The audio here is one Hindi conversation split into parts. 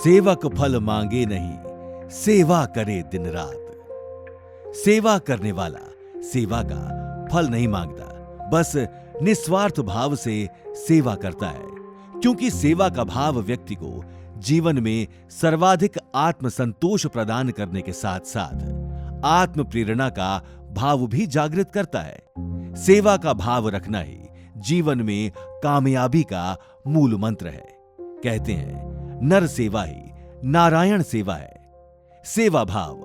सेवक फल मांगे नहीं, सेवा करे दिन रात। सेवा करने वाला सेवा का फल नहीं मांगता, बस निस्वार्थ भाव से सेवा करता है, क्योंकि सेवा का भाव व्यक्ति को जीवन में सर्वाधिक आत्मसंतोष प्रदान करने के साथ साथ आत्म प्रेरणा का भाव भी जागृत करता है। सेवा का भाव रखना ही जीवन में कामयाबी का मूल मंत्र है। कहते हैं नर सेवा ही नारायण सेवा है। सेवा भाव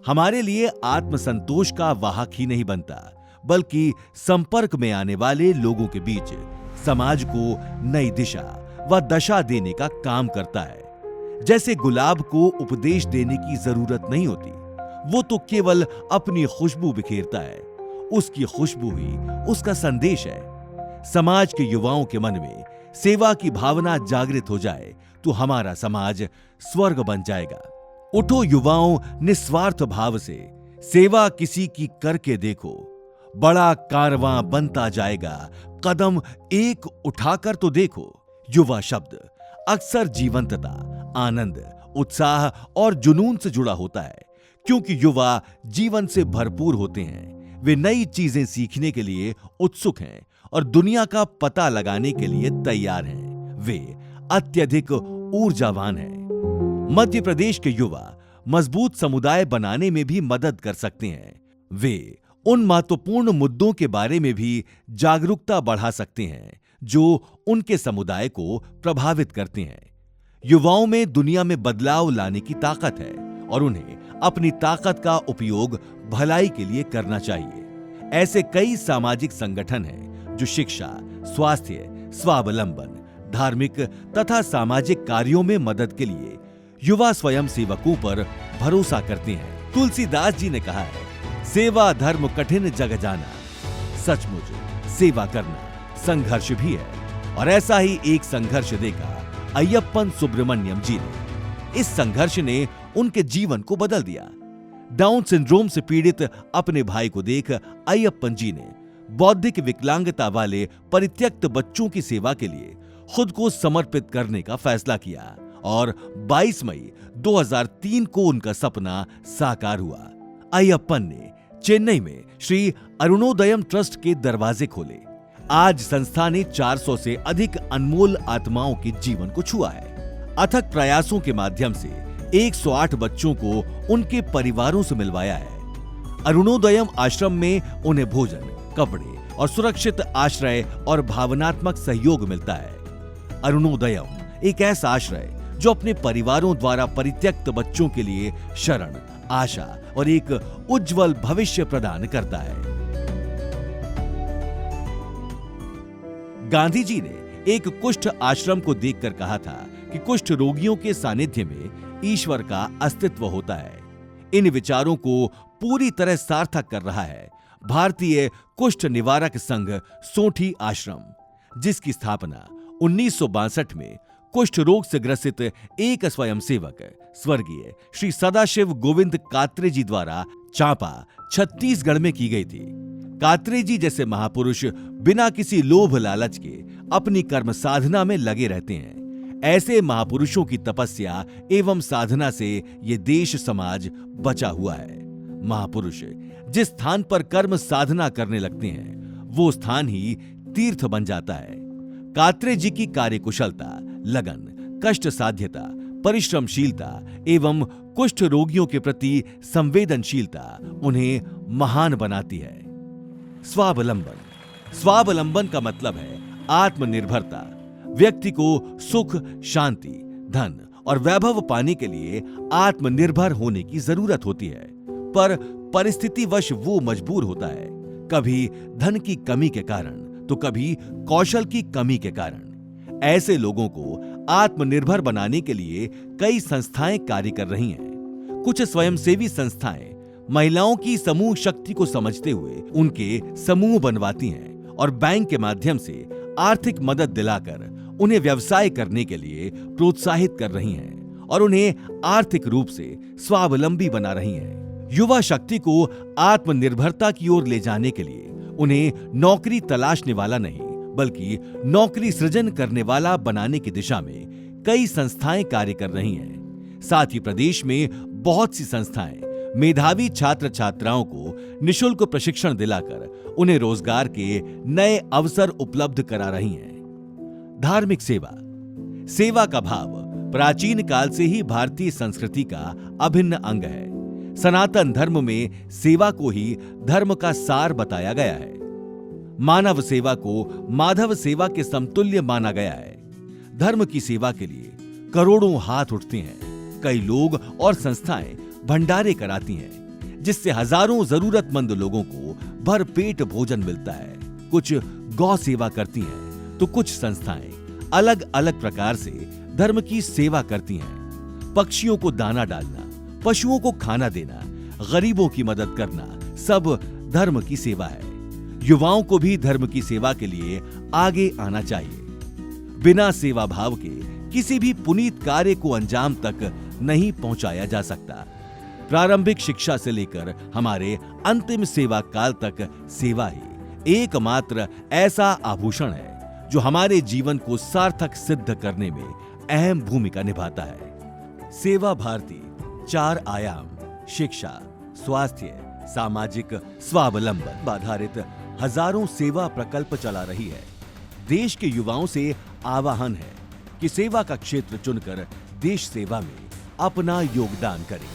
हमारे लिए आत्मसंतोष का वाहक ही नहीं बनता, बल्कि संपर्क में आने वाले लोगों के बीच समाज को नई दिशा व दशा देने का काम करता है। जैसे गुलाब को उपदेश देने की जरूरत नहीं होती, वो तो केवल अपनी खुशबू बिखेरता है। उसकी खुशबू ही उसका संदेश है। समाज के युवाओं के मन में सेवा की भावना जागृत हो जाए तो हमारा समाज स्वर्ग बन जाएगा। उठो युवाओं, निस्वार्थ भाव से सेवा किसी की करके देखो, बड़ा कारवां बनता जाएगा, कदम एक उठाकर तो देखो। युवा शब्द अक्सर जीवंतता, आनंद, उत्साह और जुनून से जुड़ा होता है, क्योंकि युवा जीवन से भरपूर होते हैं। वे नई चीजें सीखने के लिए उत्सुक हैं और दुनिया का पता लगाने के लिए तैयार हैं। वे अत्यधिक ऊर्जावान हैं। मध्य प्रदेश के युवा मजबूत समुदाय बनाने में भी मदद कर सकते हैं। वे उन महत्वपूर्ण मुद्दों के बारे में भी जागरूकता बढ़ा सकते हैं जो उनके समुदाय को प्रभावित करते हैं। युवाओं में दुनिया में बदलाव लाने की ताकत है और उन्हें अपनी ताकत का उपयोग भलाई के लिए करना चाहिए। ऐसे कई सामाजिक संगठन हैं जो शिक्षा, स्वास्थ्य, स्वावलंबन, धार्मिक तथा सामाजिक कार्यों में मदद के लिए युवा स्वयं सेवकों पर भरोसा करते हैं। तुलसीदास जी ने कहा है, सेवा धर्म कठिन जग जाना। सचमुच सेवा करना संघर्ष भी है, और ऐसा ही एक संघर्ष देखा अय्यप्पन सुब्रमण्यम जी ने। इस संघर्ष ने उनके जीवन को बदल दिया। डाउन सिंड्रोम से पीड़ित अपने भाई को देख अय्यप्पन जी ने बौद्धिक विकलांगता वाले परित्यक्त बच्चों की सेवा के लिए खुद को समर्पित करने का फैसला किया और 22 मई 2003 को उनका सपना साकार हुआ। अय्यप्पन ने चेन्नई में श्री अरुणोदयम ट्रस्ट के दरवाजे खोले। आज संस्था ने 400 से अधिक अनमोल आत्माओं के जीवन को छुआ है। अथक प्रयासों के माध्यम से 108 बच्चों को उनके परिवारों से मिलवाया है। अरुणोदयम आश्रम में उन्हें भोजन, कपड़े और सुरक्षित आश्रय और भावनात्मक सहयोग मिलता है। अरुणोदयम एक ऐसा आश्रय जो अपने परिवारों द्वारा परित्यक्त बच्चों के लिए शरण, आशा और एक उज्जवल भविष्य प्रदान करता है। गांधी जी ने एक कुष्ठ आश्रम को देखकर कहा था कि कुष्ठ रोगियों के सानिध्य में ईश्वर का अस्तित्व होता है। इन विचारों को पूरी तरह सार्थक कर रहा है भारतीय कुष्ठ निवारक संघ सोंठी आश्रम, जिसकी स्थापना 1962 में कुष्ठ रोग से ग्रसित एक स्वयंसेवक स्वर्गीय श्री सदाशिव गोविंद कात्रे जी द्वारा चांपा, छत्तीसगढ़ में की गई थी। कात्रे जी जैसे महापुरुष बिना किसी लोभ लालच के अपनी कर्म साधना में लगे रहते हैं। ऐसे महापुरुषों की तपस्या एवं साधना से ये देश समाज बचा हुआ है। महापुरुष जिस स्थान पर कर्म साधना करने लगते हैं, वो स्थान ही तीर्थ बन जाता है। कात्रे जी की कार्यकुशलता, लगन, कष्ट साध्यता, परिश्रमशीलता एवं कुष्ठ रोगियों के प्रति संवेदनशीलता उन्हें महान बनाती है। स्वावलंबन। स्वावलंबन का मतलब है आत्मनिर्भरता। व्यक्ति को सुख, शांति, धन और वैभव पाने के लिए आत्मनिर्भर होने की जरूरत होती है, पर परिस्थितिवश वो मजबूर होता है, कभी धन की कमी के कारण तो कभी कौशल की कमी के कारण। ऐसे लोगों को आत्मनिर्भर बनाने के लिए कई संस्थाएं कार्य कर रही हैं। कुछ स्वयंसेवी संस्थाएं महिलाओं की समूह शक्ति को समझते हुए उनके समूह बनवाती हैं और बैंक के माध्यम से आर्थिक मदद दिलाकर उन्हें व्यवसाय करने के लिए प्रोत्साहित कर रही हैं और उन्हें आर्थिक रूप से स्वावलंबी बना रही हैं। युवा शक्ति को आत्मनिर्भरता की ओर ले जाने के लिए उन्हें नौकरी तलाशने वाला नहीं, बल्कि नौकरी सृजन करने वाला बनाने की दिशा में कई संस्थाएं कार्य कर रही हैं। साथ ही प्रदेश में बहुत सी संस्थाएं मेधावी छात्र छात्राओं को निशुल्क प्रशिक्षण दिलाकर उन्हें रोजगार के नए अवसर उपलब्ध करा रही हैं। धार्मिक सेवा। सेवा का भाव प्राचीन काल से ही भारतीय संस्कृति का अभिन्न अंग है। सनातन धर्म में सेवा को ही धर्म का सार बताया गया है। मानव सेवा को माधव सेवा के समतुल्य माना गया है। धर्म की सेवा के लिए करोड़ों हाथ उठते हैं। कई लोग और संस्थाएं भंडारे कराती हैं, जिससे हजारों जरूरतमंद लोगों को भरपेट भोजन मिलता है। कुछ गौ सेवा करती हैं, तो कुछ संस्थाएं अलग अलग प्रकार से धर्म की सेवा करती हैं। पक्षियों को दाना डालना, पशुओं को खाना देना, गरीबों की मदद करना सब धर्म की सेवा है। युवाओं को भी धर्म की सेवा के लिए आगे आना चाहिए। बिना सेवा भाव के किसी भी पुनीत कार्य को अंजाम तक नहीं पहुंचाया जा सकता। प्रारंभिक शिक्षा से लेकर हमारे अंतिम सेवा काल तक सेवा ही एकमात्र ऐसा आभूषण है जो हमारे जीवन को सार्थक सिद्ध करने में अहम भूमिका निभाता है। सेवा भारती 4 आयाम शिक्षा, स्वास्थ्य, सामाजिक स्वावलंबन आधारित हजारों सेवा प्रकल्प चला रही है। देश के युवाओं से आह्वान है कि सेवा का क्षेत्र चुनकर देश सेवा में अपना योगदान करें।